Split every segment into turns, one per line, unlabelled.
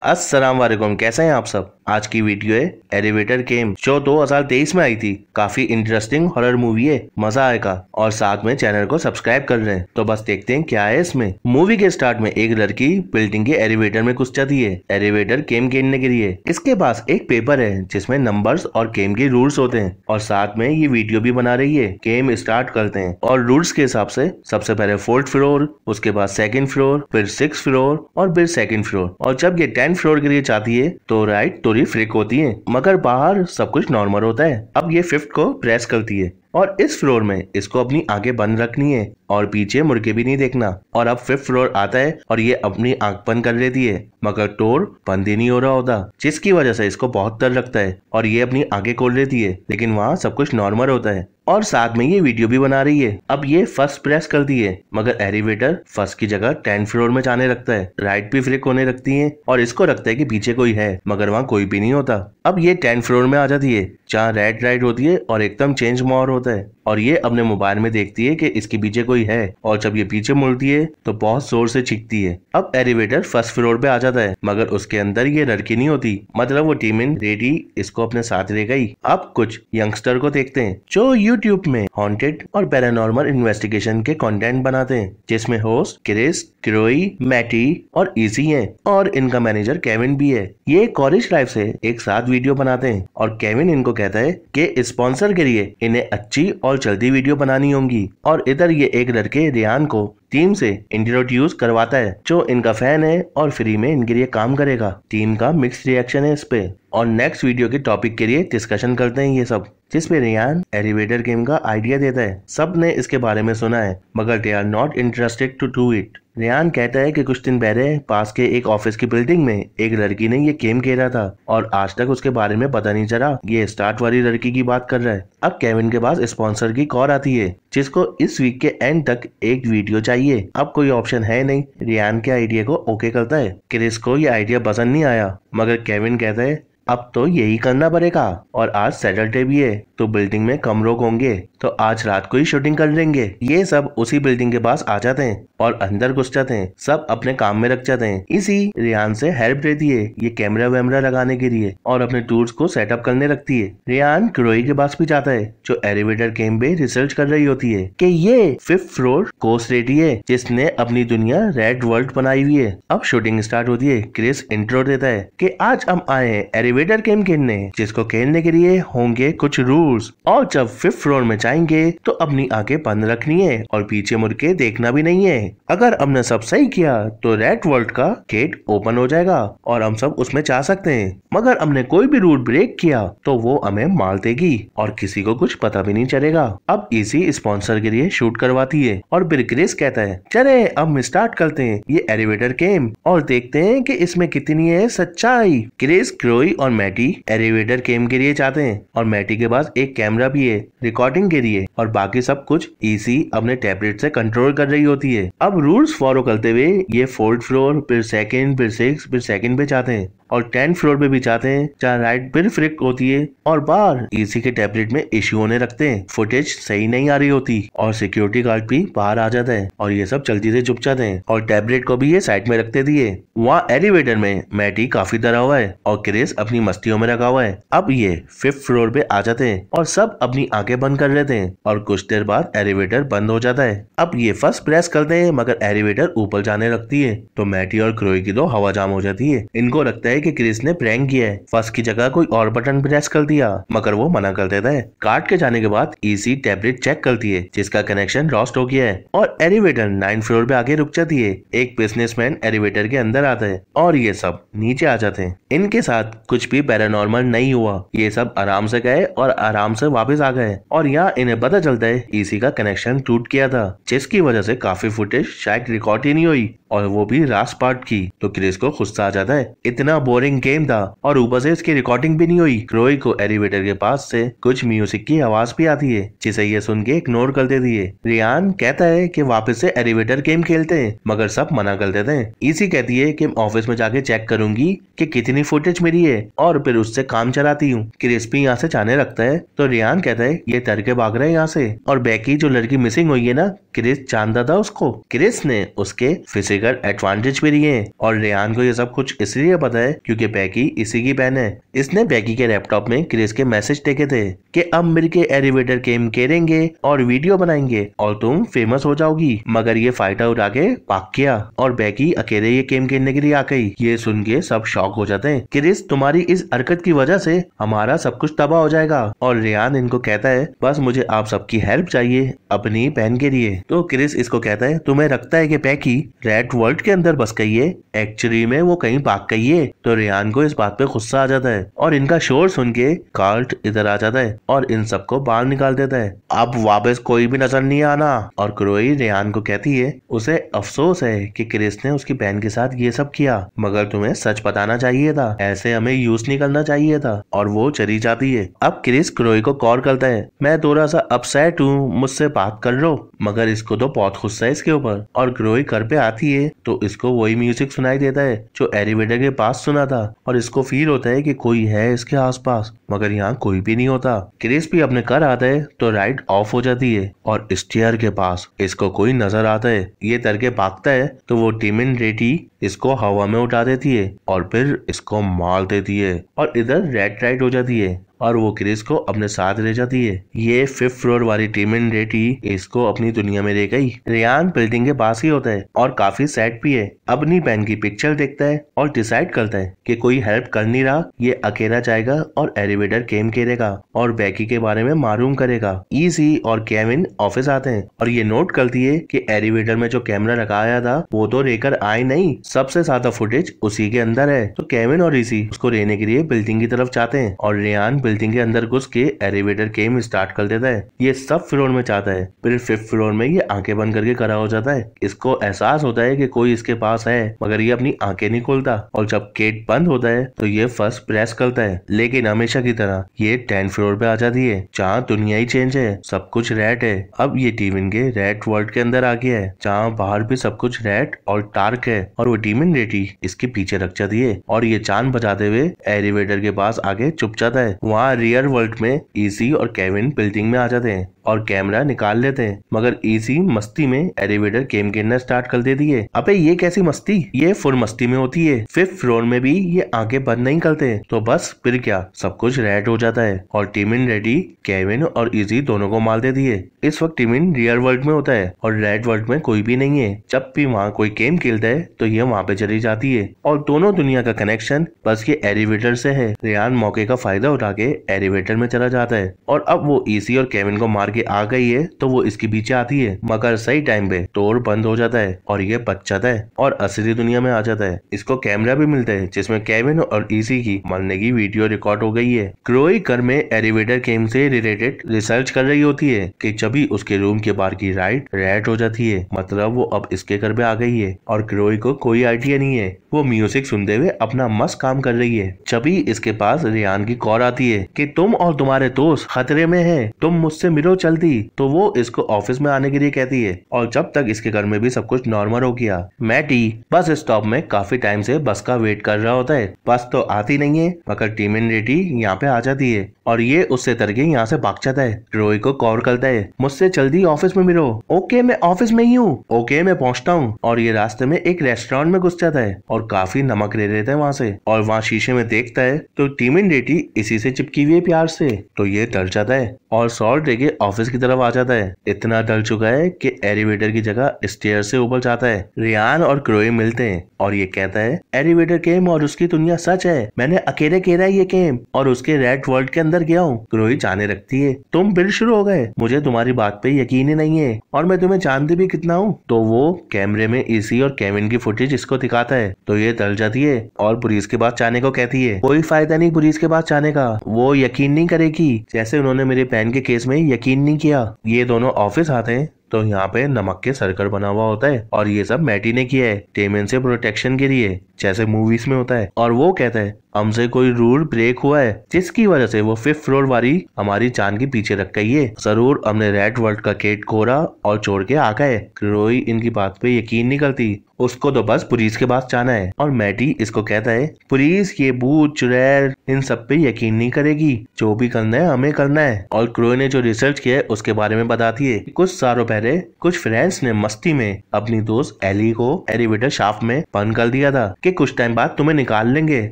अस्सलाम वालेकुम, कैसे हैं आप सब। आज की वीडियो है एलिवेटर गेम जो 2023 में आई थी। काफी इंटरेस्टिंग हॉरर मूवी है, मजा आएगा। और साथ में चैनल को सब्सक्राइब कर रहे हैं। तो बस देखते हैं क्या है इसमें। मूवी के स्टार्ट में एक लड़की बिल्डिंग के एलिवेटर में घुस जाती है एलिवेटर गेम खेलने के लिए। इसके पास एक पेपर है जिसमें नंबर्स और गेम के रूल्स होते हैं और साथ में ये वीडियो भी बना रही है। गेम स्टार्ट करते हैं और रूल्स के हिसाब से सबसे पहले 4th फ्लोर, उसके बाद 2nd फ्लोर, फिर 6th फ्लोर और फिर 2nd फ्लोर। और जब ये 10th फ्लोर के लिए जाती है तो राइट थोड़ी फ्रिक होती है, मगर बाहर सब कुछ नॉर्मल होता है। अब ये 5th को प्रेस करती है और इस फ्लोर में इसको अपनी आंखें बंद रखनी है और पीछे मुड़ के भी नहीं देखना। और अब 5th फ्लोर आता है और ये अपनी आंख बंद कर लेती है, मगर डोर बंद ही नहीं हो रहा होता, जिसकी वजह से इसको बहुत डर लगता है और ये अपनी आंखें खोल लेती है, लेकिन वहाँ सब कुछ नॉर्मल होता है। और साथ में ये वीडियो भी बना रही है। अब ये फर्स्ट प्रेस करती है, मगर एलिवेटर फर्स्ट की जगह 10th फ्लोर में जाने लगता है। राइट भी फ्लिक होने लगती है और इसको लगता है कि पीछे कोई है, मगर वहाँ कोई भी नहीं होता। अब ये 10th फ्लोर में आ जाती है जहाँ रेड लाइट होती है और एकदम चेंज मोड होता है और ये अपने मोबाइल में देखती है कि इसके पीछे कोई है। और जब ये पीछे मुड़ती है तो बहुत जोर से चीखती है। अब एलिवेटर फर्स्ट फ्लोर पे आ जाता है, मगर उसके अंदर ये लड़की नहीं होती, मतलब वो टीम इन रेडी इसको अपने साथ ले गई। अब कुछ यंगस्टर को देखते हैं जो यूट्यूब में हॉन्टेड और पैरानॉर्मल इन्वेस्टिगेशन के कंटेंट बनाते हैं, जिसमें होस्ट क्रिस, क्रोई, मैटी और इजी हैं और इनका मैनेजर केविन भी है। ये कॉलेज लाइफ से एक साथ वीडियो बनाते हैं और केविन इनको कहता है कि स्पॉन्सर के लिए इन्हें अच्छी और जल्दी वीडियो बनानी होंगी। और इधर ये एक लड़के रियान को टीम से इंट्रोड्यूस करवाता है जो इनका फैन है और फ्री में इनके लिए काम करेगा। टीम का मिक्स रिएक्शन है इस पे। और नेक्स्ट वीडियो के टॉपिक के लिए डिस्कशन करते हैं ये सब, जिसपे रियान एलिवेटर गेम का आइडिया देता है। सब ने इसके बारे में सुना है, मगर they are not interested to do it. Riyan कहता है कि कुछ दिन पहले पास के एक ऑफिस की बिल्डिंग में एक लड़की ने ये गेम खेला था और आज तक उसके बारे में पता नहीं चला। ये स्टार्ट वाली लड़की की बात कर रहा है। अब केविन के पास स्पॉन्सर की कॉल आती है, जिसको इस वीक के एंड तक एक वीडियो चाहिए। अब कोई ऑप्शन है नहीं, रियान के आइडिया को ओके करता है। क्रिस को ये आइडिया पसंद नहीं आया, मगर केविन कहता है अब तो यही करना पड़ेगा। और आज सैटरडे भी है तो बिल्डिंग में कम लोग होंगे, तो आज रात को ही शूटिंग कर लेंगे। ये सब उसी बिल्डिंग के पास आ जाते हैं और अंदर घुस जाते हैं। सब अपने काम में रख जाते हैं। इसी रियान से हेल्प लेती है ये कैमरा वैमरा लगाने के लिए और अपने टूल्स को सेटअप करने लगती है। रियान क्रोई के पास भी जाता है जो एलिवेटर गेम पे रिसर्च कर रही होती है कि ये 5th फ्लोर कोस्ट रेडी है जिसने अपनी दुनिया रेड वर्ल्ड बनाई हुई है। अब शूटिंग स्टार्ट होती है। क्रिस इंट्रो देता है कि आज हम आए हैं एलिवेटर गेम खेलने, जिसको खेलने के लिए होंगे कुछ रूल्स। और जब 5th फ्लोर में जाएंगे तो अपनी आंखें बंद रखनी है और पीछे मुड़ के देखना भी नहीं है। अगर हमने सब सही किया तो रेड वर्ल्ड का गेट ओपन हो जाएगा और हम सब उसमें जा सकते हैं, मगर हमने कोई भी रूल ब्रेक किया तो वो हमें मार देगी और किसी को कुछ पता भी नहीं चलेगा। अब इसी स्पॉन्सर के लिए शूट करवाती है और फिर क्रिस कहता है चले अब हम स्टार्ट करते हैं ये एलिवेटर गेम और देखते हैं कि इसमें कितनी है सच्चाई। क्रिस, क्रोई और मैटी एलिवेटर गेम के लिए जाते हैं और मैटी के पास एक कैमरा भी है रिकॉर्डिंग के लिए और बाकी सब कुछ इसी अपने टैबलेट से कंट्रोल कर रही होती है। अब रूल्स फॉलो करते हुए ये 4th फ्लोर, फिर 2nd, फिर 6th, फिर 2nd पे जाते हैं और 10th फ्लोर पे भी जाते हैं जहाँ राइट फिर फ्लिक होती है और बाहर इसी के टैबलेट में इश्यू होने लगते हैं। फुटेज सही नहीं आ रही होती और सिक्योरिटी गार्ड भी बाहर आ जाता है और ये सब जल्दी से चुप जाते हैं और टैबलेट को भी ये साइड में रखते दिए। वहाँ एलिवेटर में मैटी काफी डरा हुआ है और क्रिस अपनी मस्तियों में रखा हुआ है। अब ये 5th फ्लोर पे आ जाते हैं और सब अपनी आंखें बंद कर लेते हैं और कुछ देर बाद एलिवेटर बंद हो जाता है। अब ये फर्स्ट प्रेस करते हैं, मगर एलिवेटर ऊपर जाने लगती है तो मैटी और क्रोई की तो हवा जाम हो जाती है। इनको लगता है कि क्रिस ने प्रैंक किया है, फर्स्ट की जगह कोई और बटन प्रेस कर दिया, मगर वो मना कर देता है। काट के जाने के बाद इसी टैबलेट चेक करती है जिसका कनेक्शन लॉस्ट हो गया है और एलिवेटर 9th फ्लोर पे आगे रुक जाती है। एक बिजनेसमैन एलिवेटर के अंदर आता है और ये सब नीचे आ जाते हैं। इनके साथ कुछ भी पैरानॉर्मल नहीं हुआ, ये सब आराम से गए और आराम से वापस आ गए और यहाँ इन्हें पता चलता है इसी का कनेक्शन टूट गया था, जिसकी वजह से काफी फुटेज शायद रिकॉर्ड ही नहीं हुई और वो भी लास्ट पार्ट की। तो क्रिस को गुस्सा आ जाता है, इतना बोरिंग गेम था और ऊपर से इसकी रिकॉर्डिंग भी नहीं हुई। क्रोई को एलिवेटर के पास से कुछ म्यूजिक की आवाज भी आती है जिसे ये सुन के इग्नोर कर देती है। रियान कहता है कि वापस से एलिवेटर गेम खेलते हैं, मगर सब मना कर देते हैं। इसी कहती है कि ऑफिस में जाके चेक करूंगी कि कितनी फुटेज मिली है और फिर उससे काम चलाती हूँ। क्रिस भी यहाँ से जाने लगता है तो रियान कहता है ये डर के भाग रहे हैं यहाँ से। और बैकी जो लड़की मिसिंग हुई है ना, क्रिस जानता था उसको। क्रिस ने उसके फिजिकल लेकर एडवांटेज भी लिए और रेयान को ये सब कुछ इसलिए पता है क्योंकि बेकी इसी की बहन है। इसने बेकी के लैपटॉप में क्रिस के मैसेज देखे थे कि अब मिलके एलिवेटर गेम खेलेंगे और वीडियो बनाएंगे और तुम फेमस हो जाओगी, मगर ये फायदा उठा के भाग गया और बेकी अकेले ये गेम खेलने के लिए आ गई। ये सुन के सब शॉक हो जाते हैं। क्रिस तुम्हारी इस हरकत की वजह से हमारा सब कुछ तबाह हो जाएगा और रेयान इनको कहता है बस मुझे आप सबकी हेल्प चाहिए अपनी बहन के लिए। तो क्रिस इसको कहता है तुम्हें लगता है कि बेकी रेड वर्ल्ड के अंदर बस गई है, एक्चुअली में वो कहीं भाग गई है। तो रेयान को इस बात पे गुस्सा आ जाता है और इनका शोर सुन के कार्ट इधर आ जाता है और इन सबको बाहर निकाल देता है। अब वापस कोई भी नजर नहीं आना। और क्रोई रेयान को कहती है उसे अफसोस है कि क्रिस ने उसकी बहन के साथ ये सब किया, मगर तुम्हें सच बताना चाहिए था, ऐसे हमें यूज नहीं करना चाहिए था। और वो चली जाती है। अब क्रिस क्रोई को कॉल करता है मैं थोड़ा सा अपसेट हूँ, मुझसे बात कर लो, मगर इसको तो बहुत गुस्सा है इसके ऊपर। और क्रोई घर पे आती है तो इसको वही म्यूजिक सुनाई देता है जो एलिवेटर के पास सुना था और इसको फील होता है कि कोई है इसके आसपास, मगर यहाँ कोई भी नहीं होता। क्रिस भी अपने घर आता है तो लाइट ऑफ हो जाती है और स्टेयर के पास इसको कोई नजर आता है। ये डर के भागता है तो वो टिमिन रेटी इसको हवा में उठा देती है और फिर इसको मार देती है और इधर रेड लाइट हो जाती है और वो क्रिस को अपने साथ ले जाती है। ये 5th फ्लोर वाली टिमिन रेटी इसको अपनी दुनिया में ले गई। रेयान बिल्डिंग के पास ही होता है और काफी सैड भी है। अपनी बहन की पिक्चर देखता है और डिसाइड करता है कि कोई हेल्प कर नहीं रहा, ये अकेला जाएगा और एलिवेटर गेम खेलेगा और बेकी के बारे में मालूम करेगा। ईजी और केविन ऑफिस आते हैं और ये नोट करती है कि एलिवेटर में जो कैमरा लगाया था वो तो लेकर आए नहीं, सबसे ज्यादा फुटेज उसी के अंदर है। तो केविन और ईजी उसको लेने के लिए बिल्डिंग की तरफ जाते हैं और रेयान बिल्डिंग के अंदर घुस के एलिवेटर गेम स्टार्ट कर देता है। ये सब फ्लोर में चाहता है, फिर 5th फ्लोर में ये आंखें बंद करके खड़ा हो जाता है। इसको एहसास होता है कि कोई इसके पास है, मगर ये अपनी आंखें नहीं खोलता और जब गेट बंद होता है तो ये फर्स्ट प्रेस करता है। लेकिन हमेशा की तरह ये 10th फ्लोर पे आ जाती है जहाँ दुनिया ही चेंज है, सब कुछ रेड है। अब ये टीमिन के रेड वर्ल्ड के अंदर आ गया है जहाँ बाहर भी सब कुछ रेड और डार्क है और वो टीमिन रेटी इसके पीछे रख जाती है और ये चांद बजाते हुए एलिवेटर के पास आगे चुप जाता है। वहाँ रियल वर्ल्ड में ईसी और केविन बिल्डिंग में आ जाते हैं और कैमरा निकाल लेते हैं, मगर ईसी मस्ती में एलिवेटर गेम खेलना स्टार्ट कर देती है। अबे ये कैसी मस्ती, ये फुल मस्ती में होती है। 5th फ्लोर में भी ये आंखें बंद नहीं करते तो बस फिर क्या सब कुछ रेड हो जाता है और टिमिन रेडी केविन और ईजी दोनों को मार देती है। इस वक्त टिमिन रियल वर्ल्ड में होता है और रेड वर्ल्ड में कोई भी नहीं है। जब भी वहाँ कोई गेम खेलता है तो ये वहाँ पे चली जाती है और दोनों दुनिया का कनेक्शन बस ये एलिवेटर से है। रेयान मौके का फायदा उठा के एलिवेटर में चला जाता है और अब वो ईसी और केविन को मार के आ गई है तो वो इसके पीछे आती है, मगर सही टाइम पे डोर बंद हो जाता है और ये बच जाता है और असली दुनिया में आ जाता है। इसको कैमरा भी मिलता है जिसमें केविन और ईसी की मरने की वीडियो रिकॉर्ड हो गई है। क्रोई घर में एलिवेटर गेम से रिलेटेड रिसर्च कर रही होती है कि जभी उसके रूम के बाहर की लाइट रेड हो जाती है, मतलब वो अब इसके घर पे आ गई है और क्रोई को कोई आइडिया नहीं है। वो म्यूजिक सुनते हुए अपना मस्त काम कर रही है। जभी इसके पास रेयान की कॉल आती है कि तुम और तुम्हारे दोस्त खतरे में हैं, तुम मुझसे मिलो जल्दी। तो वो इसको ऑफिस में आने के लिए कहती है और जब तक इसके घर में भी सब कुछ नॉर्मल हो गया, मैटी बस स्टॉप में काफी टाइम से बस का वेट कर रहा होता है। बस तो आती नहीं है, मगर टिमिन रेटी यहाँ पे आ जाती है और ये उससे डर के यहाँ से भाग जाता है। क्रोई को कॉल करता है मुझसे जल्दी ऑफिस में मिलो। ओके मैं ऑफिस में ही हूँ, ओके मैं पहुँचता हूँ। और ये रास्ते में एक रेस्टोरेंट में घुस जाता है और काफी नमक ले लेता है वहाँ से और वहाँ शीशे में देखता है तो टिमिन रेटी इसी से चिपकी हुई है प्यार से। तो ये डर जाता है और सॉल्ट लेके ऑफिस की तरफ आ जाता है। इतना डर चुका है कि एलिवेटर की जगह स्टेयर से ऊपर जाता है। रेयान और क्रोई मिलते हैं और ये कहता है एलिवेटर गेम और उसकी दुनिया सच है, मैंने अकेले खेला है ये गेम और उसके रेड वर्ल्ड के अंदर गया हूँ। क्रोई जाने रखती है तुम फिर शुरू हो गए, मुझे तुम्हारी बात पे यकीन ही नहीं है और मैं तुम्हें जानती भी कितना हूँ। तो वो कैमरे में ईसी और केविन की फुटेज इसको दिखाता है तो ये डर जाती है और पुलिस के पास जाने को कहती है। कोई फायदा नहीं पुलिस के पास जाने का, वो यकीन नहीं करेगी जैसे उन्होंने मेरे बहन के केस में यकीन नहीं किया। ये दोनों ऑफिस आते हैं तो यहाँ पे नमक के सर्कल बना हुआ होता है और ये सब मैटी ने किया है टेमन से प्रोटेक्शन के लिए। जैसे मूवीज में होता है। और वो कहता है हमसे कोई रूल ब्रेक हुआ है जिसकी वजह से वो 5th फ्लोर वाली हमारी जान के पीछे रख गई है। जरूर हमने रेड वर्ल्ड का गेट खोला और छोड़ के आ गए। क्रोई इनकी बात पे यकीन नहीं करती, उसको तो बस पुलिस के पास जाना है। और मैटी इसको कहता है पुलिस ये भूत चुड़ैल इन सब पे यकीन नहीं करेगी, जो भी करना है हमें करना है। और क्रोई ने जो रिसर्च किया है उसके बारे में बताती है। कुछ सालों पहले कुछ फ्रेंड्स ने मस्ती में अपनी दोस्त एली को एलिवेटर शाफ्ट में बंद कर दिया था कि कुछ टाइम बाद तुम्हें निकाल लेंगे,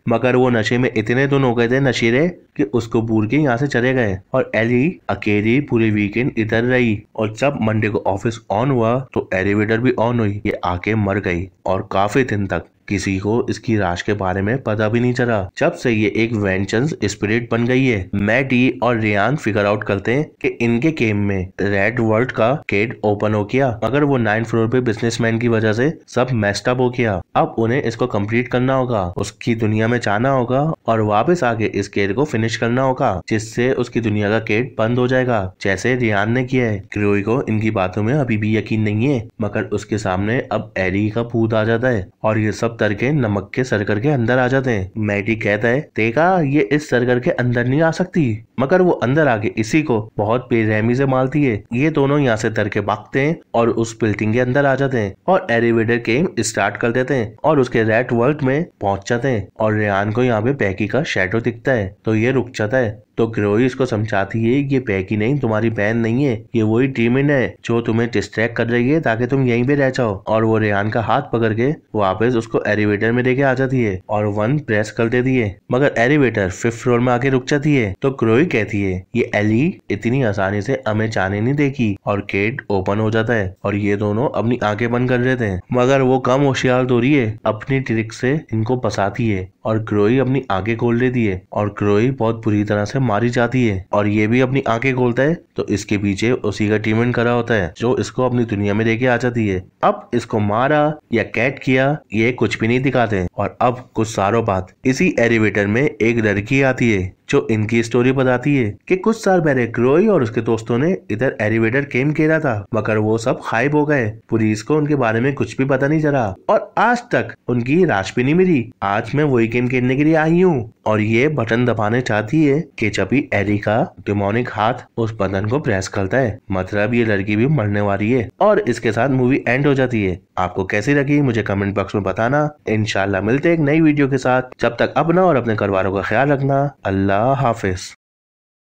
मगर वो नशे में इतने दिन हो गए थे नशीले कि उसको भूल के यहाँ से चले गए। और एली अकेली पूरे वीकेंड इधर रही और जब मंडे को ऑफिस ऑन हुआ तो एलिवेटर भी ऑन हुई, ये आके मर गई और काफी दिन तक किसी को इसकी राज के बारे में पता भी नहीं चला। जब से ये एक वेंचेंस स्पिरिट बन गई है। मैटी और रियान फिगर आउट करते हैं कि इनके गेम में रेड वर्ल्ड का गेट ओपन हो गया, मगर वो 9th फ्लोर पे बिजनेसमैन की वजह से सब मेस्ड अप हो गया। अब उन्हें इसको कंप्लीट करना होगा, उसकी दुनिया में जाना होगा और वापस आके इस गेट को फिनिश करना होगा, जिससे उसकी दुनिया का गेट बंद हो जाएगा, जैसे रियान ने किया है। क्रोई को इनकी बातों में अभी भी यकीन नहीं है, मगर उसके सामने अब एली का भूत आ जाता है और ये सब तरह के नमक के सर्कल के अंदर आ जाते हैं। मैटी कहता है देखा ये इस सर्कल के अंदर नहीं आ सकती, मगर वो अंदर आके इसी को बहुत बेरहमी से मारती है। ये दोनों यहाँ से तर के भागते हैं और उस बिल्डिंग के अंदर आ जाते हैं और एलिवेटर गेम स्टार्ट कर देते हैं और उसके रेड वर्ल्ड में पहुंच जाते हैं। और रेहान को यहाँ पे बैकी का शैडो दिखता है तो ये रुक जाता है। तो क्रोई इसको समझाती है ये बैकी नहीं, तुम्हारी बहन नहीं है, ये वही डीमन है जो तुम्हें डिस्ट्रैक्ट कर रही है ताकि तुम यहीं पे रह जाओ। और वो रेहान का हाथ पकड़ के वापस उसको एलिवेटर में लेके आ जाती है और 1 प्रेस कर देती है, मगर एलिवेटर 5th फ्लोर में आके रुक जाती है। तो क्रोई कहती है ये एली इतनी आसानी से हमें जाने नहीं देगी और गेट ओपन हो जाता है और ये दोनों अपनी आंखें बंद कर देते हैं। मगर वो कम होशियार थोड़ी है, अपनी ट्रिक से इनको फंसाती है और क्रोई अपनी आंखें खोल देती है और क्रोई बहुत बुरी तरह से मारी जाती है और ये भी अपनी आंखें खोलता है तो इसके पीछे उसी का टीमन करा होता है जो इसको अपनी दुनिया में लेके आ जाती है। अब इसको मारा या कैट किया ये कुछ भी नहीं दिखाते और अब कुछ सालों बाद इसी एलिवेटर में एक लड़की आती है जो इनकी स्टोरी बताती है कि कुछ साल पहले क्रोई और उसके दोस्तों ने इधर एलिवेटर गेम खेला था, मगर वो सब गायब हो गए। पुलिस को उनके बारे में कुछ भी पता नहीं चला और आज तक उनकी लाश भी नहीं मिली। आज मैं वही गेम खेलने के लिए आई हूँ और ये बटन दबाने चाहती है कि जब भी एली का डिमोनिक हाथ उस बटन को प्रेस करता है, मतलब ये लड़की भी मरने वाली है और इसके साथ मूवी एंड हो जाती है। आपको कैसी लगी मुझे कमेंट बॉक्स में बताना। इंशाल्लाह मिलते एक नई वीडियो के साथ, जब तक अपना और अपने घर वालों का ख्याल रखना। अल्लाह हाफिज।